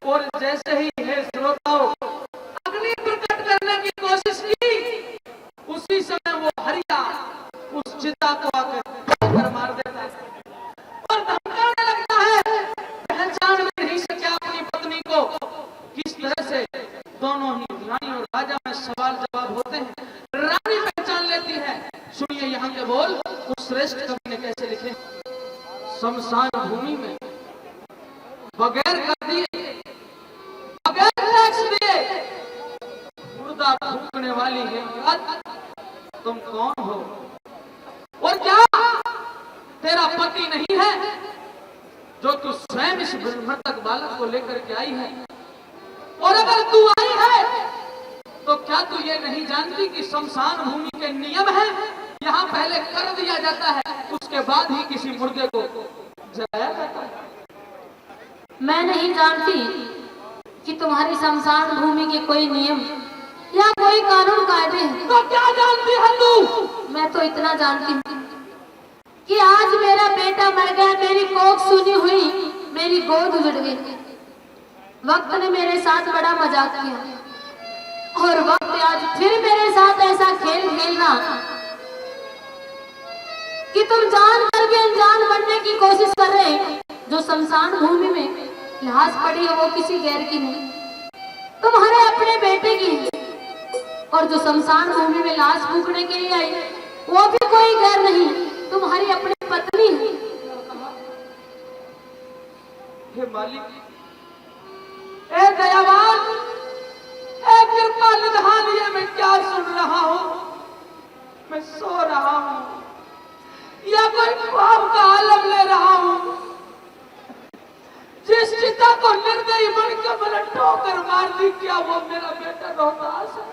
और जैसे ही हे श्रोताओं अग्नि प्रकट करने की कोशिश की, उसी समय वो हरिया उस चिता को आकर मार देता है और धमकाने लगता है। पहचान में नहीं सका अपनी पत्नी को। किस तरह से दोनों ही रानी और राजा में सवाल जवाब होते हैं। रानी पहचान लेती है। सुनिए यहाँ के बोल उस श्रेष्ठ कवि ने कैसे लिखे। शमशान भूमि में बगैर कर दिए, बगैर टैक्स दिए मुर्दा फूकने वाली है, तुम कौन हो और क्या तेरा पति नहीं है जो तू स्वयं इस मृतक बालक को लेकर के आई है? और अगर तू आई है तो क्या तू ये नहीं जानती कि शमशान भूमि के नियम है, यहाँ पहले कर दिया जाता है, उसके बाद ही किसी मुर्दे को जलाया जाता है। मैं नहीं जानती कि तुम्हारी शमशान भूमि के कोई नियम या कोई कानून कायदे हैं। तो क्या जानती है तू? मैं तो इतना जानती हूँ कि आज मेरा बेटा मर गया, मेरी कोख सूनी हुई, मेरी गोद उजड़ गई। वक्त ने मेरे साथ बड़ा मजाक किया और वक्त आज फिर मेरे साथ ऐसा खेल खेलना कि तुम जान करके अनजान बनने की कोशिश कर रहे हैं। जो शमशान भूमि में लाश पड़ी है वो किसी गैर की नहीं, तुम्हारे अपने बेटे की है। और जो शमशान भूमि में लाश फूकने के लिए आई वो भी कोई गैर नहीं, तुम्हारी अपनी पत्नी है। हे मालिक, ए दयावान, ए कृपा निधान, ये मैं क्या सुन रहा हूँ? मैं सो रहा हूँ या कोई ख्वाब का आलम ले रहा हूँ? जिस चिता को निर्दयी बनकर मैंने ठोकर मार दी, क्या वो मेरा बेटा रोहतास है?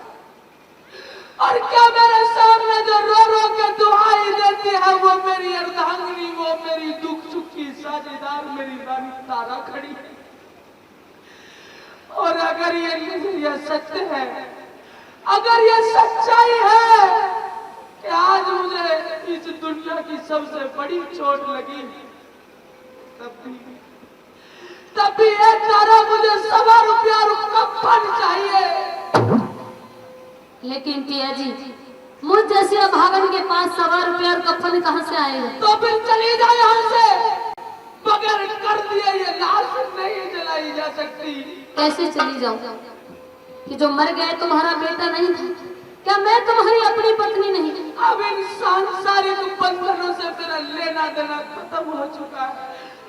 और क्या मेरे सामने जो रो रो के दुआई देती है वो मेरी अर्धांगिनी, वो मेरी दुख सुख की साझेदार मेरी रानी तारा खड़ी है? और अगर ये सत्य है, अगर ये सच्चाई है कि आज मुझे इस दुनिया की सबसे बड़ी चोट लगी, तब भी एक तारा मुझे 1.25 रुपया कफन चाहिए। लेकिन पिया जी, मुझ जैसे अभागन के पास 1.25 रुपया और कफन कहाँ से आएगा? तो फिर चली जाए यहाँ से। बगैर कर दिए ये लाश नहीं जलाई जा सकती। कैसे चली जाऊं कि जो मर गया तुम्हारा बेटा नहीं था? क्या मैं तुम्हारी अपनी पत्नी नहीं? अब इन सांसारिक बंधनों से मेरा लेना देना खत्म हो चुका है।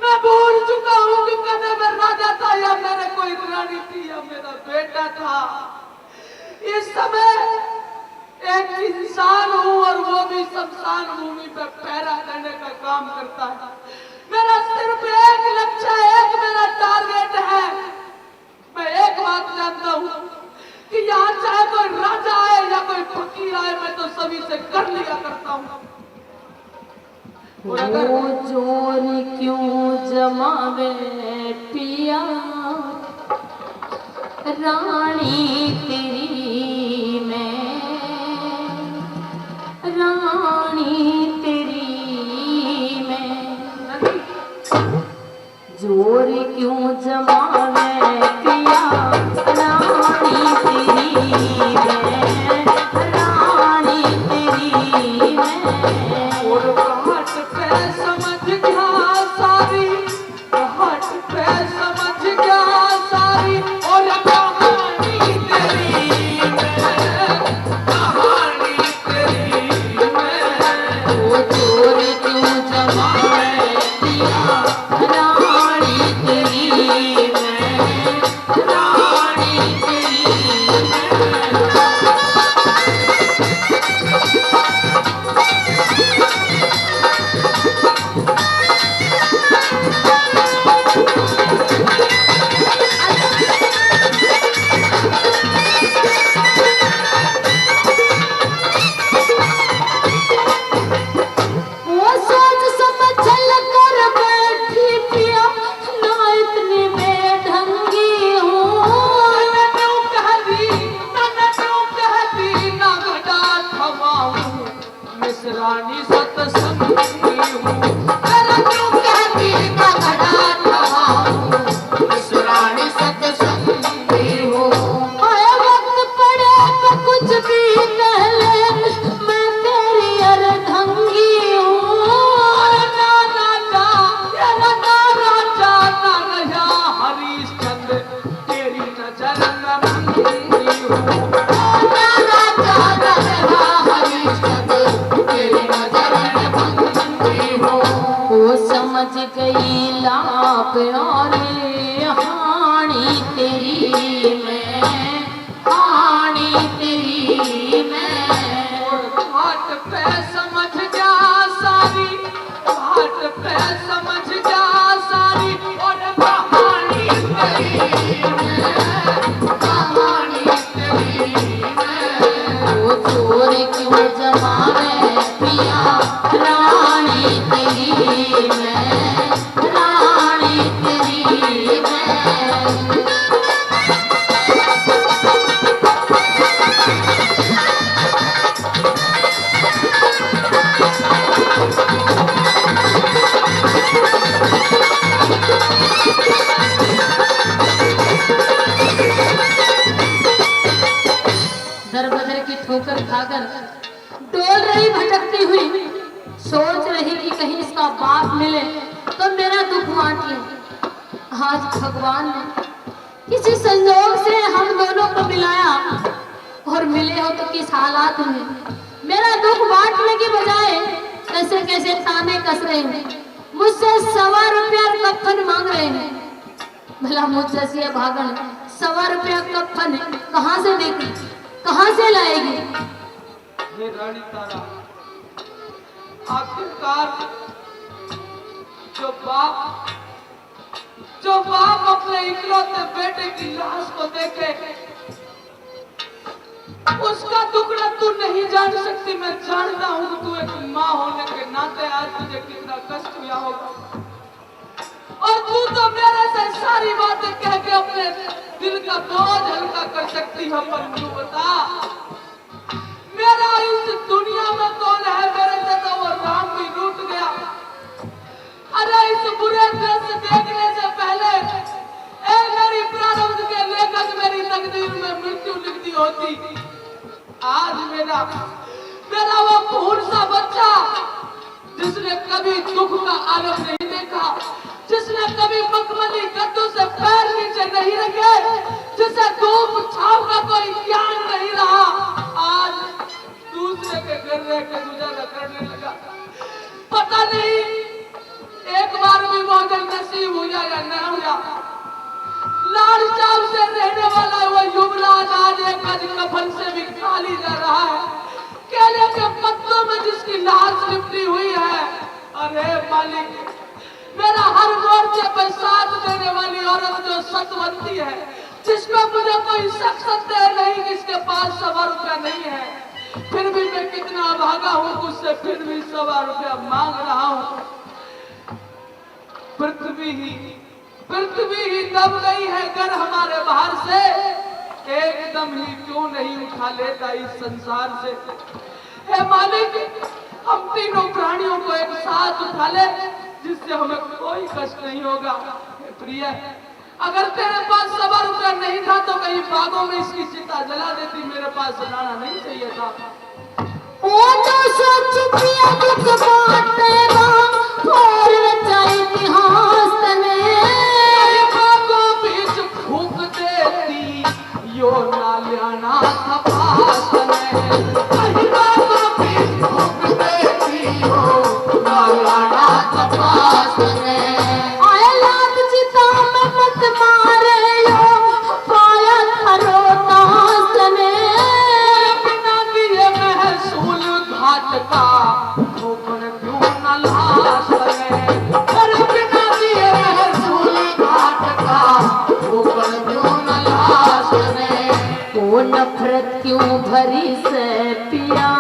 मैं भूल चुका हूँ कि कभी मैं राजा था या मेरे कोई रानी थी या मेरा बेटा था। इस समय एक इंसान हूँ और वो भी शमशान भूमि पे पहरा देने का काम करता है। मेरा सिर्फ एक लक्ष्य है, एक मेरा टारगेट है। मैं एक बात जानता हूँ कि यहाँ चाहे कोई राजा आए या कोई फकीर आए, मैं तो सभी से कर लिया करता हूँ। वो जोर क्यों जमावे पिया, रानी तेरी मैं, रानी तेरी मैं, जोर क्यों जमावे पिया, रानी तेरी मैं, रानी तेरी मैं। और घाट पे समझ गया सारी, घाट पे समझ गया सारी, और कहानी तेरी मैं, कहानी तेरी मैं। वो जोर क्यों जमावे पिया, रानी तेरी मैं, तेरी नजर में बंदी हूँ। मेरा चादर है हरिश्त तेरी नजर में बंदी हूँ। वो समझ गई लाप और हानि तेरी मैं, हानि तेरी मैं। और घाट पे समझ जा सारी, घाट पे समझ जा सारी, और कहानी तेरी मैं, कहानी तेरी मैं। वो चोर क्यों जमावे पिया रानी तेरी मैं, रानी तेरी मैं। दर बदर की ठोकर खाकर डोल रही भटकती हुई, सोच रही कि कहीं इसका बाप मिले तो मेरा दुख बांट ले। आज भगवान ने किसी संजोग से हम दोनों को मिलाया और मिले हो तो किस हालात में। मेरा दुख बांटने की बजाय कैसे कैसे ताने कस रहे हैं, मुझसे 1.25 रुपया कफन मांग रहे हैं। भला मुझ जैसी भागन 1.25 रुपया कफन कहाँ से देगी, कहाँ से लाएगी। हे रानी तारा, आखिरकार जो बाप अपने इकलौते बेटे की लाश को देखे, उसका टुकड़ा तू नहीं जान सकती। मैं जानता हूँ कि तू एक माँ होने के नाते आज तुझे कितना कष्ट हुआ होगा। और तू तो मेरे से सारी बातें कह के अपने दिल का बोझ हल्का कर सकती है, पर तू बता मेरा इस दुनिया में कौन है? मेरे से तो वो राम भी रूठ गया। अरे इस बुरे दृश्य देखने से पहले मेरी प्रारब्ध के लेखक मेरी तकदीर में मृत्यु लिख दी होती। आज मेरा वो खून सा बच्चा जिसने कभी दुख का आलम नहीं देखा, जिसने कभी मखमली गद्दों से पैर नीचे नहीं रखे, जिसे धूप छाव का कोई ज्ञान नहीं रहा, आज दूसरे के घर रह के गुजारा करने लगा। पता नहीं एक बार भी भोजन नसीब हुआ या न हुआ। लाल चाव से रहने वाला वो युवराज आज एक गज कफन से भी खाली जा रहा है। केले के पत्तों में जिसकी लाश लिपटी हुई है। अरे मालिक, मेरा हर मोर्चे पर साथ देने वाली औरत जो सतवंती है, जिसको मुझे कोई शक सत्य नहीं, जिसके पास 1.25 रुपया नहीं है, फिर भी मैं कितना अभागा हूँ, उससे फिर भी 1.25 रुपया मांग रहा हूँ। पृथ्वी ही दब गई है घर हमारे बाहर से, एकदम ही क्यों नहीं उठा लेता इस संसार से। हे मालिक, हम तीनों प्राणियों को एक साथ उठा ले, जिससे हमें कोई कष्ट नहीं होगा। हे प्रिय, अगर तेरे पास 1.25 रुपया नहीं था तो कहीं बागों में इसकी चिता जला देती, मेरे पास लाना नहीं चाहिए था। वो तो सोच पिया दुख बांटेगा और रचा इतिहास में। बागों बीच फूंक देती यो ना लेना था पास में। बागों बीच फूंक देती यो ना लेना था पास में। आए लाख चिता में मत मारे यो पाया थारो तास में। बिना दिए महसूल घाट का ठोकर क्यों न लाश में। अरे बिना दिए महसूल घाट का ठोकर क्यों न लाश में। वो नफरत क्यों भरी से पिया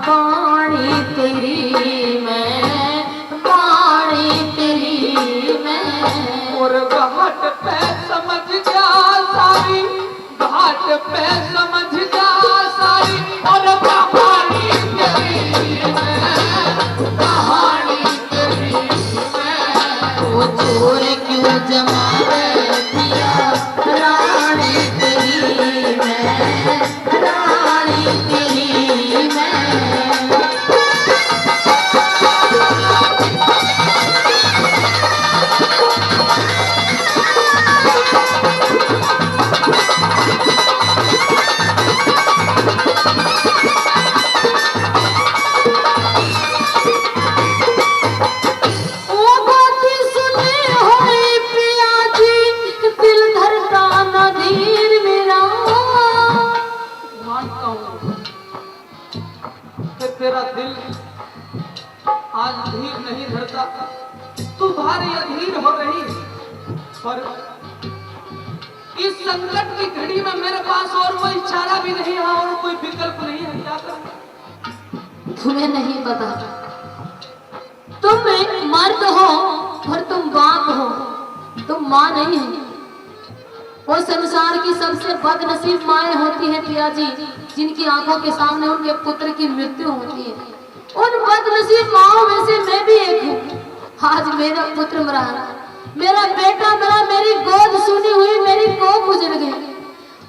पानी तेरी मैं, पानी तेरी मैं। और घाट पे समझ जा सारी, घाट पे समझ जा सारी, और कहानी तेरी मैं, कहानी तेरी मैं। वो चोर क्यों जमावे पिया रानी तेरी मैं, रानी तेरी मैं। दिल आज धीर नहीं धरता, तू भारी अधीर हो रही है, पर इस संकट की घड़ी में मेरे पास और कोई चारा भी नहीं है और कोई विकल्प नहीं है। क्या करूं? तुम्हें नहीं पता, तुम एक मर्द हो और तुम बाप हो, तुम माँ नहीं हो। वो संसार की सबसे बदनसीब माएँ होती है पिया जी, जिनकी आंखों के सामने उनके पुत्र की मृत्यु होती है। उन बदनसीब माओं में से मैं भी एक हूँ। आज मेरा पुत्र मरा, मेरा बेटा मरा, मेरी गोद सुनी हुई मेरी कोख गुजर गई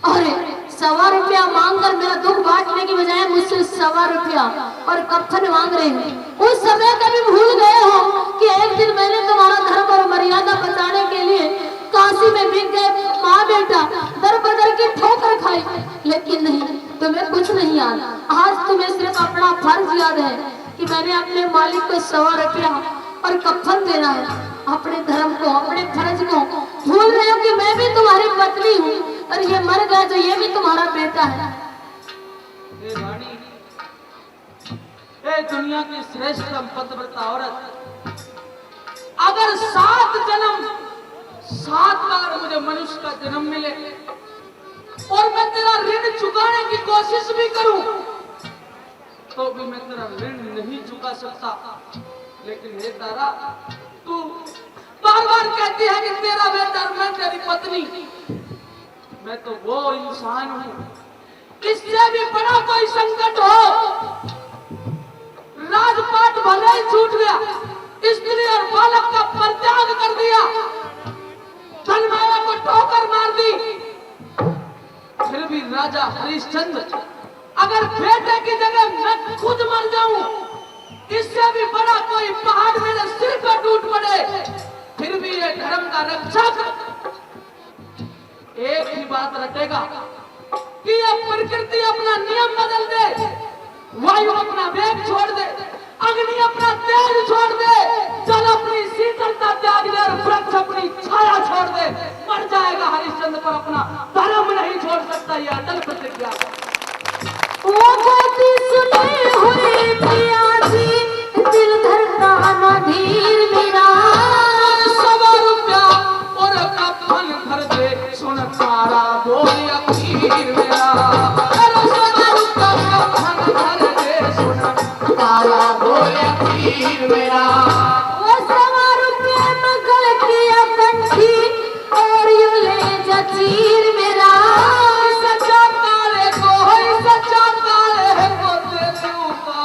और 1.25 रुपया मांगकर मेरा दुख बांटने की बजाय मुझसे 1.25 रुपया और कफन मांग रहे हो। उस समय कभी भूल गए हो कि एक दिन मैंने तुम्हारा धर्म और मर्यादा बचाने के लिए काशी में बिक गए माँ बेटा दर बदर की ठोकर खाई, लेकिन नहीं, तुम्हें कुछ नहीं याद। आज तुम्हें सिर्फ अपना फर्ज याद है कि मैंने अपने मालिक को 1.25 रुपया और कफन देना है। अपने धर्म को, अपने फर्ज को भूल रहे हो कि मैं भी तुम्हारी पत्नी हूँ और ये मर गया तो ये भी तुम्हारा बेटा है। ए रानी, ए दुनिया की श्रेष्ठ पतिव्रता औरत, अगर 7 बार मुझे मनुष्य का जन्म मिले और मैं तेरा ऋण चुकाने की कोशिश भी करूं, तो भी मैं तेरा ऋण नहीं चुका सकता। लेकिन हे तारा, तू बार बार कहती है कि तेरा बेटा, मैं तेरी पत्नी। मैं तो वो इंसान हूं, इससे भी बड़ा कोई संकट हो, राजपाट भले ही छूट गया, स्त्री और बालक का परित्याग कर दिया, धनमाया को ठोकर मार दी, फिर भी राजा हरिश्चंद्र अगर बेटे की जगह मैं खुद मर जाऊं, इससे भी बड़ा कोई पहाड़ मेरे सिर पर टूट पड़े, फिर भी ये धर्म का रक्षक एक ही बात रटेगा कि ये प्रकृति अपना नियम बदल दे, वायु अपना वेग छोड़ दे, अग्नि अपना तेज छोड़ दे, जल अपनी शीतलता त्याग दे और वृक्ष अपनी छाया छोड़ दे, मर जाएगा हरिश्चंद्र पर अपना धर्म नहीं छोड़ सकता। यह अटल प्रतिज्ञा। वो बातें सुने हुए पिया जी, दिल धड़का ना धीर मेरा, 1.25 रुपया और कफन भर दे, सुन तारा बोल अखीर मेरा, 1.25 रुपया कफन भर दे, सुन तारा बोल अखीर मेरा। वो 1.25 रुपये में गल किया कंठी और यूं ले जा चीर मेरा, सच्चा काले को दे दूंगा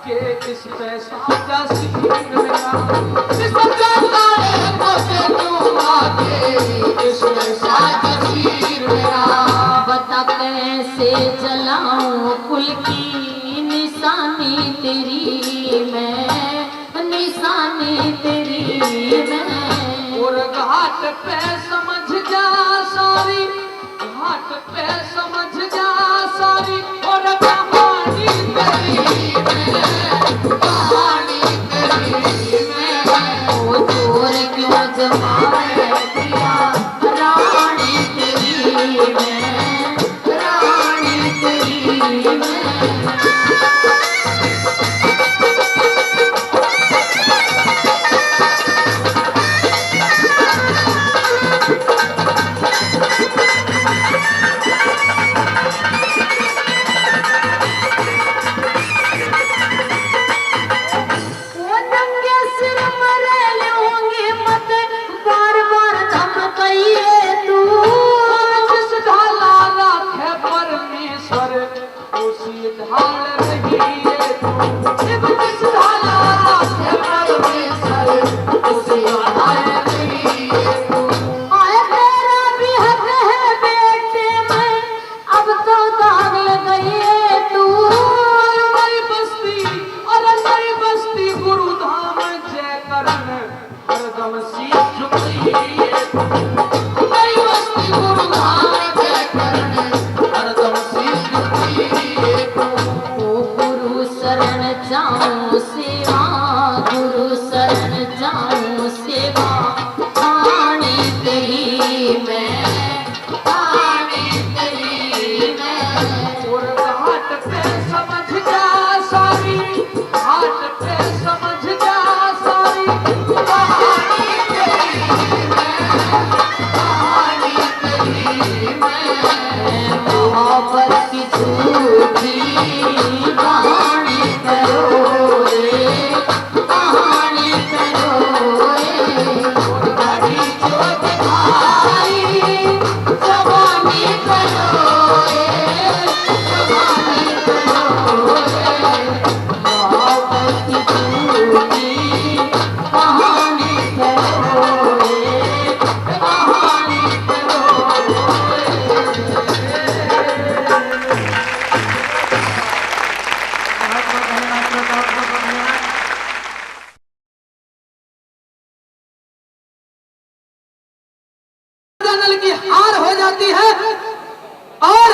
कि इस पैसा का सीर मेरा, सच्चा काले को दे दूंगा कि इस पैसा का सीर मेरा। बता कैसे जलाऊं कुल की निशानी तेरी मैं, निशानी तेरी मैं। और घाट पे समझ जा सारी, घाट पे समझ जा सारी, और कहानी तेरी मैं, कहानी तेरी मैं। वो चोर क्यों जमाए दिया, रानी तेरी मैं, रानी तेरी मैं। में मोहब्बत की झूठी कहानी करो रे, कहानी करो रे। बड़ी चोट खाई जवानी करो रे, जवानी करो रे। मोहब्बत की झूठी कहानी करो रे, कहानी करो जनरल की हार हो जाती है और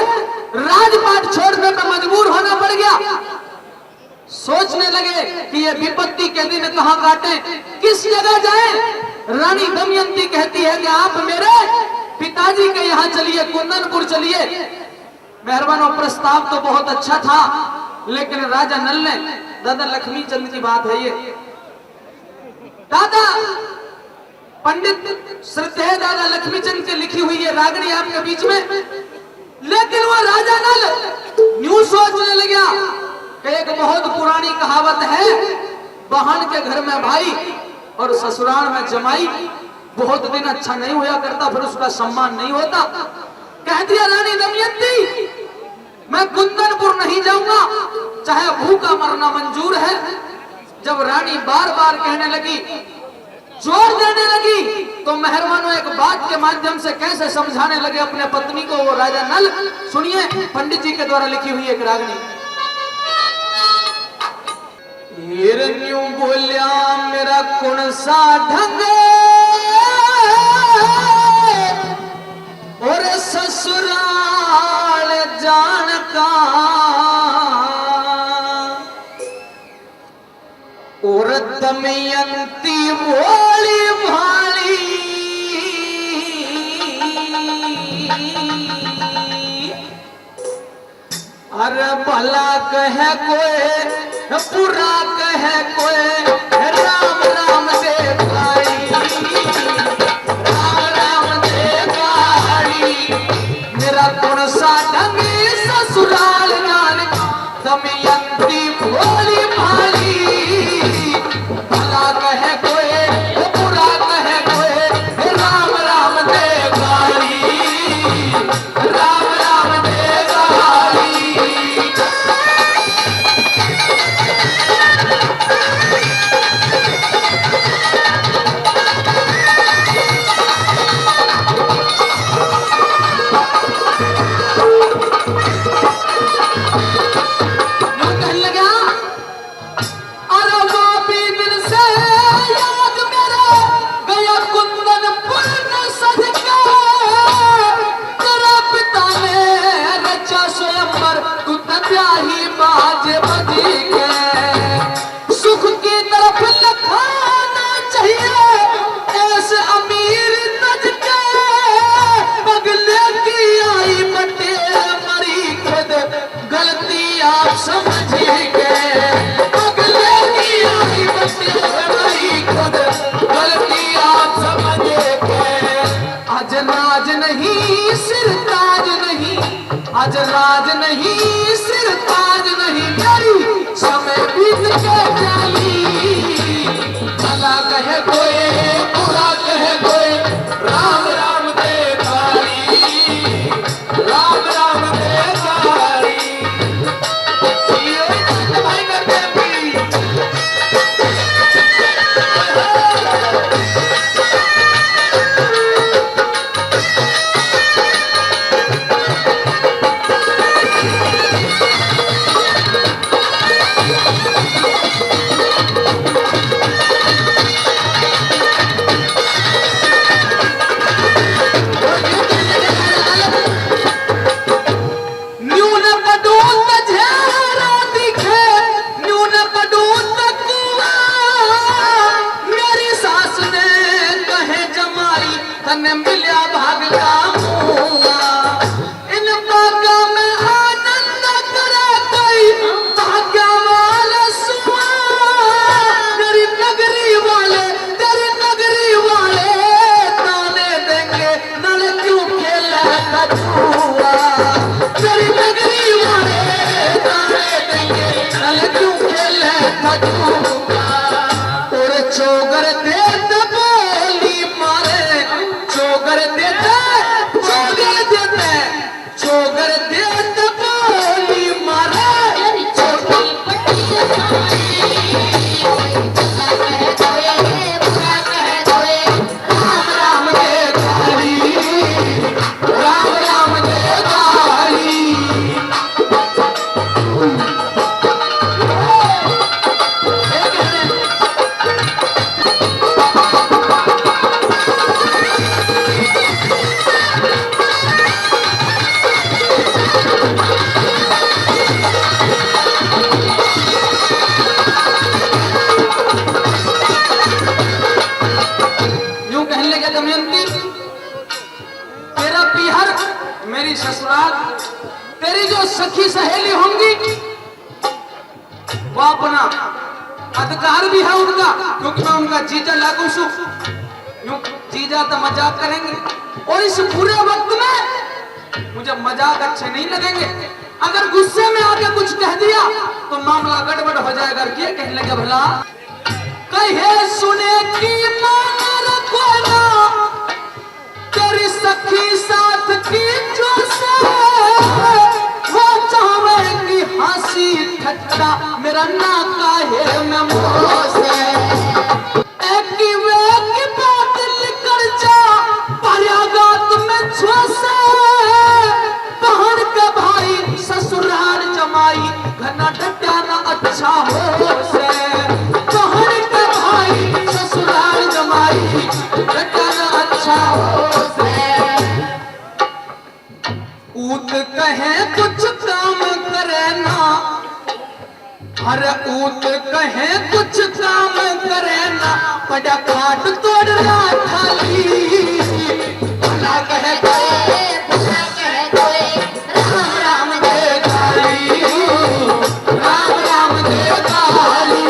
राजपाट छोड़ने पर मजबूर होना पड़ गया। सोचने लगे कि ये विपत्ति के दिन कहां काटे, किस जगह जाए। रानी दमयंती कहती है कि आप मेरे पिताजी के यहाँ चलिए, कुंदनपुर चलिए। मेहरबानों, प्रस्ताव तो बहुत अच्छा था, लेकिन राजा नल ने, दादा लक्ष्मी चंद की बात है ये, दादा पंडित श्रद्धेय दादा लक्ष्मी चंद की लिखी हुई है रागनी आपके बीच में। लेकिन वो राजा नल यूं सोचने लगा कि एक बहुत पुरानी कहावत है, बहन के घर में भाई और ससुराल में जमाई। बहुत दिन अच्छा नहीं हुआ करता, फिर उसका सम्मान नहीं होता। कह दिया रानी दमयंती, मैं कुंदनपुर नहीं जाऊंगा, चाहे भूखा मरना मंजूर है। जब रानी बार बार कहने लगी, जोर देने लगी, तो मेहरबानों एक बात के माध्यम से कैसे समझाने लगे अपने पत्नी को वो राजा नल। सुनिए पंडित जी के द्वारा लिखी हुई एक रागनी। हिरण्यू बोलिया मेरा कौन सा ढंग और ससुराल जान का, और दमयंती बोली भाली अरे भला कहे कोई पूरा कहे कोई, राम राम देवकारी, राम राम देवकारी। मेरा कौन सा ढंग ससुराल जान का, दमयंती भोली भाली भला कहे कोई पूरा कहे कोई, राम राम देवकारी, राम राम देवकारी। सुख की तरफ लखाना चाहिए ऐसे अमीर तज के, बगले की आई बटे मरी खुद गलती आप समझिए। बगले की आई बटे मरी खुद गलती आप समझिए। आज राज नहीं सिर ताज नहीं, आज राज नहीं सिर ताज नहीं, मेरी समय बीत के जाली। भला कहे कोई बुरा कहे कोई, राम राम देवकारी, राम राम देवकारी। भाई करते जो गर दे बोली मारे छोटी पट्टी राम राम दे गाली राम राम दे गाली यूं कहने लगे दमयंती, तेरा पीहर मेरी ससुराल, तेरी जो सखी सहेली होंगी वो अपना अधिकार भी है उनका, क्योंकि मैं उनका जीजा लागू सू। यूं जीजा तो मजाक करेंगे और इस पूरे वक्त में मुझे मजाक अच्छे नहीं लगेंगे। अगर गुस्से में आके कुछ कह दिया तो मामला गड़बड़ हो जाएगा। ये कहने लगे भला कहे सुने की मान रखो ना तेरी सखी साथ की जो से वो चाहेगी हंसी ठट्टा मेरा ना काहे में मोह से एक बात निकल जा पर्यागात में छोसे बहन के भाई ससुराल जमाई घना डटा ना अच्छा हो से बहन के भाई ससुराल जमाई डटा ना अच्छा हो से ऊत कहे कुछ काम करे ना हर ऊत कहे कुछ काम करे ना पड़ा काट तोड़ना खाली भला कहे राम राम दे गाली राम राम दे गाली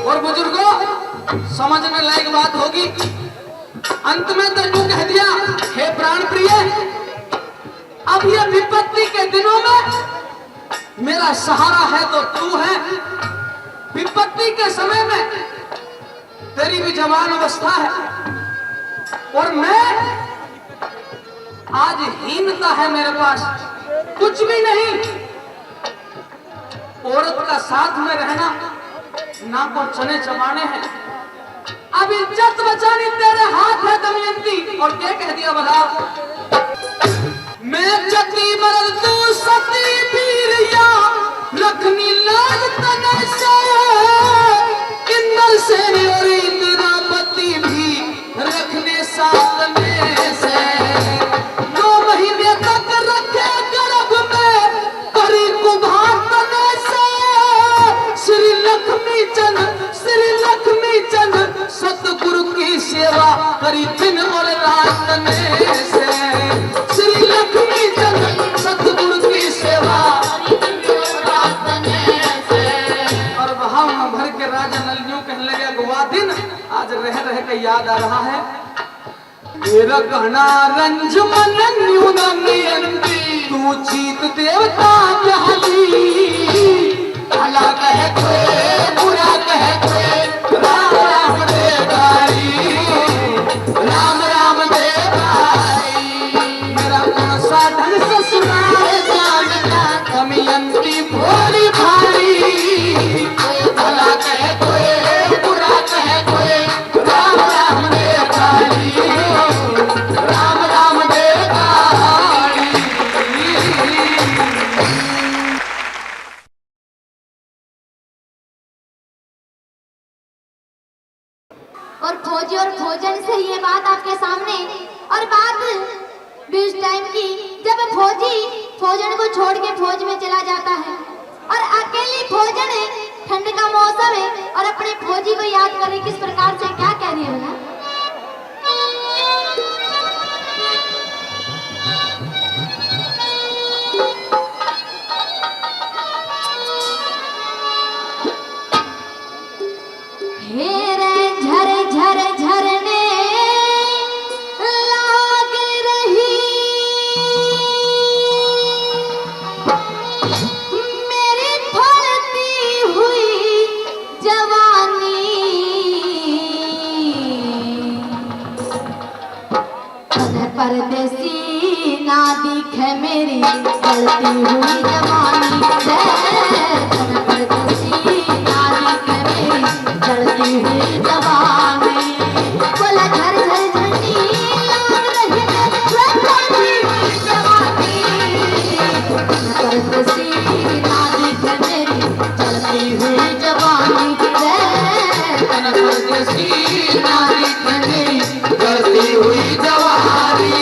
और बुजुर्गों समझने लायक बात होगी। अंत में तो यूं कह दिया, हे प्राण प्रिय, अब ये विपत्ति के दिनों में मेरा सहारा है तो तू है। विपत्ति के समय में तेरी भी जवान अवस्था है और मैं आज हीनता है मेरे पास, कुछ भी नहीं। औरत का साथ में रहना ना को चने चबाने हैं। अब इज्जत बचानी तेरे हाथ है दमयंती। और क्या कह दिया भला मैं जती मरल तू सती पीरिया रखनी लाज तने से इंदर से और इंद्रावती भी रखने साथ में से 2 महीने तक रखे गर्भ में करी कुभार तने से श्री लक्ष्मी चंद सतगुरु की सेवा करी दिन और रात में से श्री लक्ष्मी चंद सतगुरु की सेवा और भाव में भर के राजा नलियों कहने लगे गुआ दिन आज रह रह के याद आ रहा है मेरा कहना रंज मन न्यूनमयंती तू जीत देवता कहली भला कहे कोई बुरा कहे कोई राम राम दे गाली राम राम दे गाली मेरा कौन सा ढंग ससुराल जानता दमयंती भोली भारी भला कहे कोई बुरा कहे कोई राम राम दे गाली राम राम दे गाली। और फौजी और फौजन से ये बात आपके सामने। और बात भी उस टाइम की जब फौजी फौजन को छोड़ के फौज में चला जाता है और अकेली फौजन है, ठंड का मौसम है और अपने फौजी को याद करे किस प्रकार से क्या कह रही है ना। झर झर झरने लाग रही है मेरी जलती हुई जवानी है, तन पर खुशी नाजुक है मेरी जलती हुई जवानी। बोला झर झर झंडी लाग रही है जलती हुई जवानी, तन पर खुशी नाजुक है मेरी जलती हुई जवानी है, तन पर खुशी नाजुक है मेरी जलती हुई जवानी।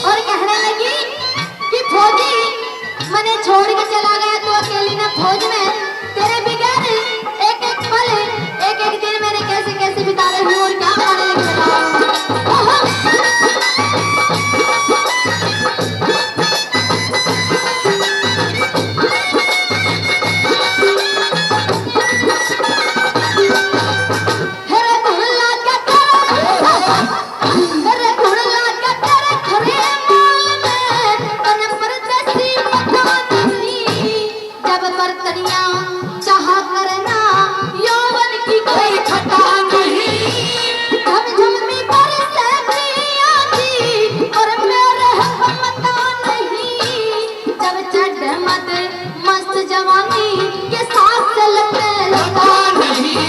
और कहने लगी कि फौजी मने छोड़ के चला गया तू अकेली ना फौज में, तेरे बगैर एक एक पल एक एक दिन मैंने कैसे कैसे बिताए हूँ और क्या खाने लगी बताओ। ओहो! हेरे धुरला क्या तेरा, हेरे धुरला क्या तेरे खरे माल में, तन परदेसी मकान थी, जब बर्तनियां चाहा करना यौवन की कोई खटा नहीं, झमझमी बरसे पिया की और मेरे हमता नहीं, जब चढ़ मत मस्त जवानी के साथ चलते लगा नहीं,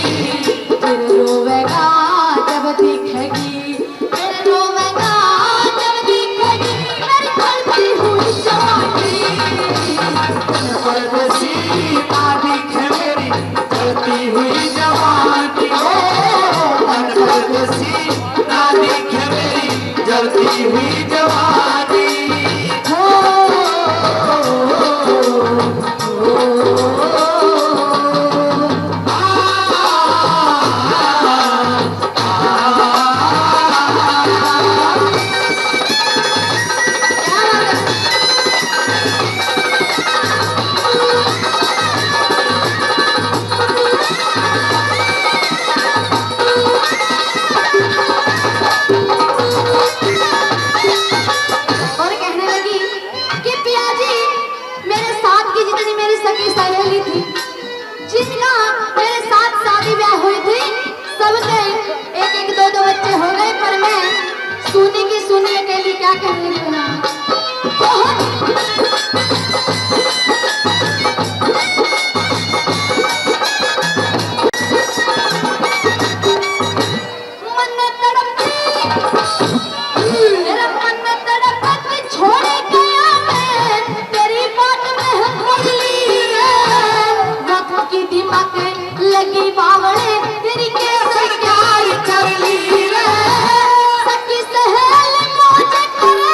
फिर रोवेगा जब दिखेगी, फिर रोवेगा जब दिखेगी मेरी जलती हुई जवानी, तन पर खुशी नाजुक है मेरी जलती हुई जवानी। तन पर खुशी नाजुक है मेरी जलती हुई जवानी। और कहने लगी कि पियाजी मेरे साथ की जितनी मेरी सखी सहेली थी, जिनका मेरे साथ शादी ब्याह हुई थी, सबके एक एक दो दो बच्चे हो गए, पर मैं सुनी की सुनी अकेली क्या कहने लगी ना। मन तड़पती मेरा मन तड़पत छोड़ गया मैं, तेरी बात में मुरली वक्त की दिमाग लगी बावड़े, तेरी कैसे क्या कर ली रे, सखी सहेली मौज करे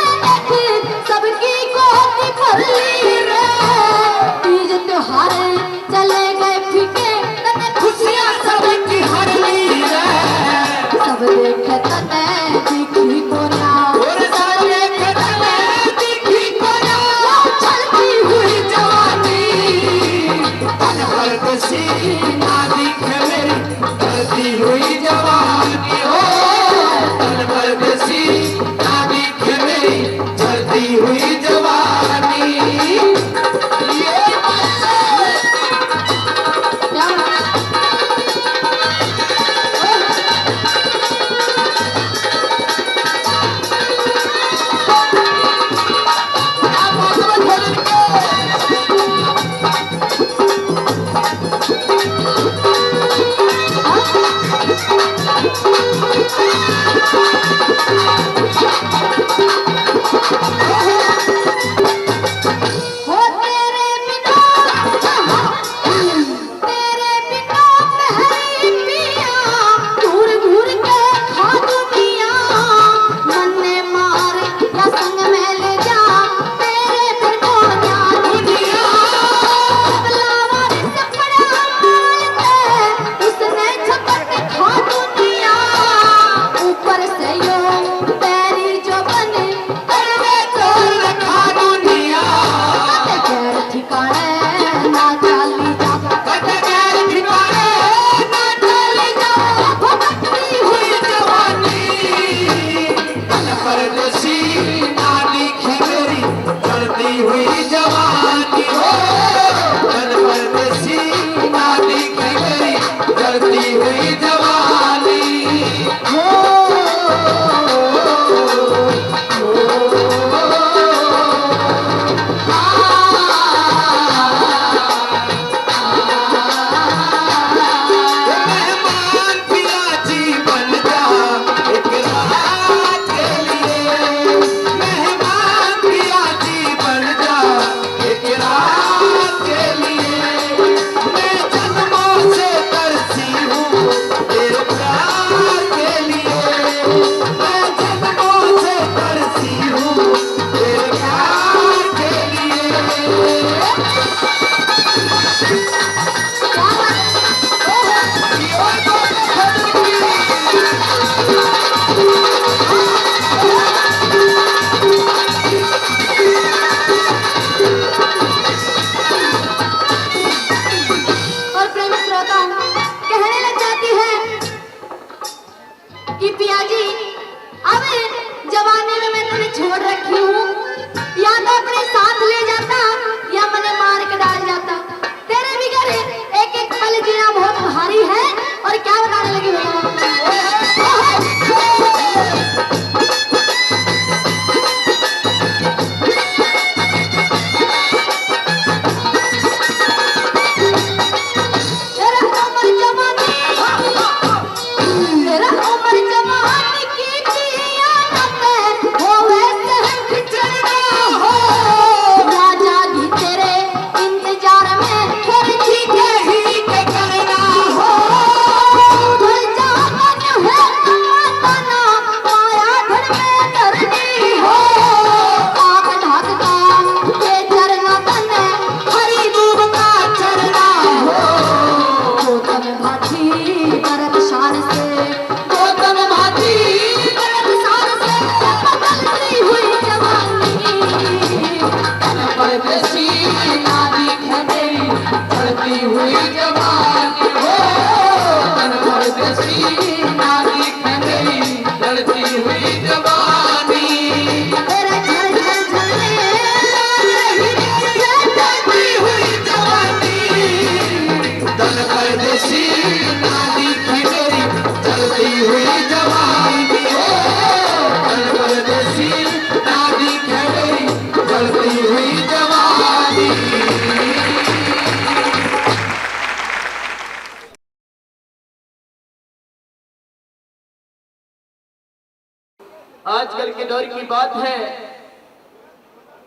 आजकल के दौर की बात है,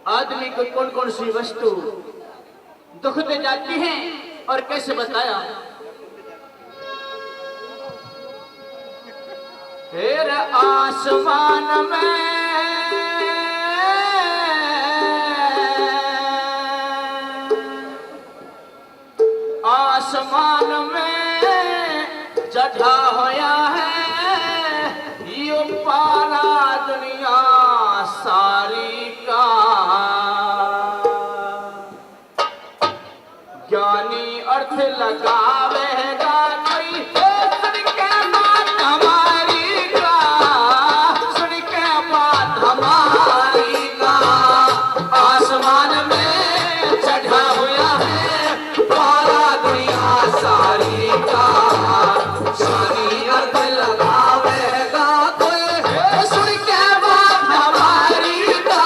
आदमी को कौन कौन सी वस्तु दुख दे जाती है और कैसे बताया। फिर आसमान में जठा होया है यो पारा दुनिया सारी का। ज्ञानी अर्थ लगावेगा कोई सुन के बात हमारी का, सुन के बात हमारी का। आसमान में चढ़ा हुआ है पारा दुनिया सारी का। ज्ञानी अर्थ लगावेगा कोई सुन के बात हमारी का,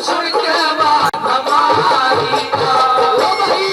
सुन के बात हमारी का। ओ भाई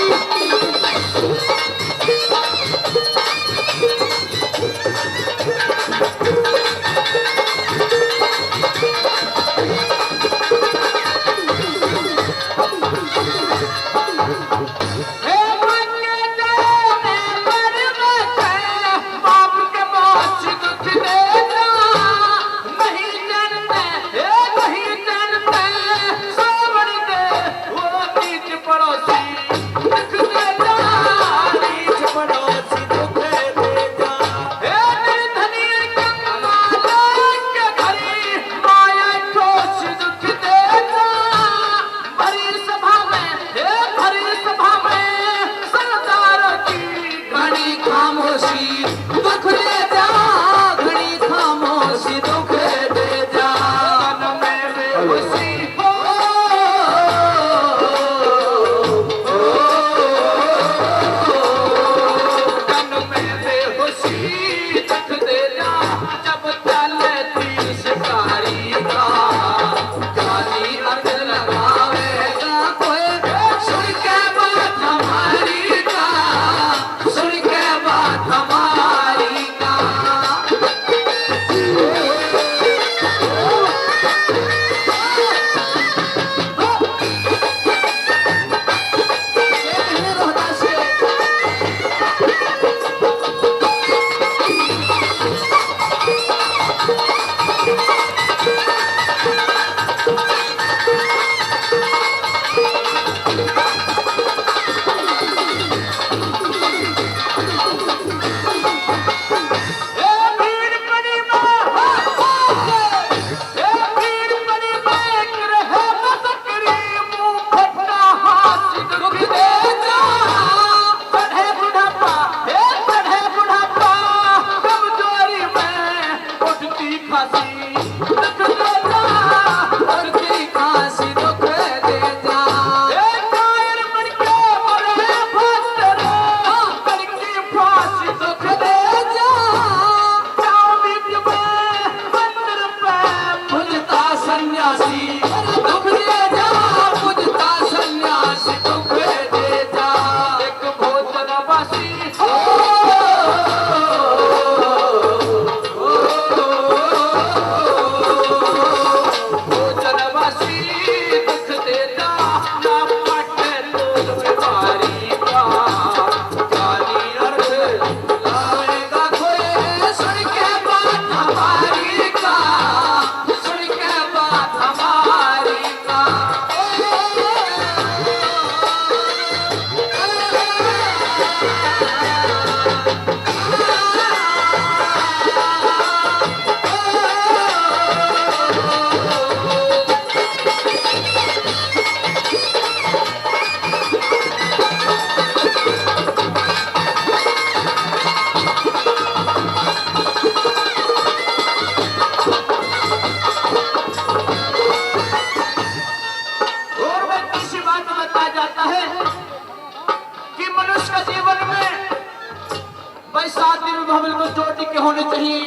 भवन को चोटी के होने चाहिए।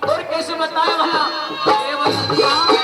और कैसे बताया भला?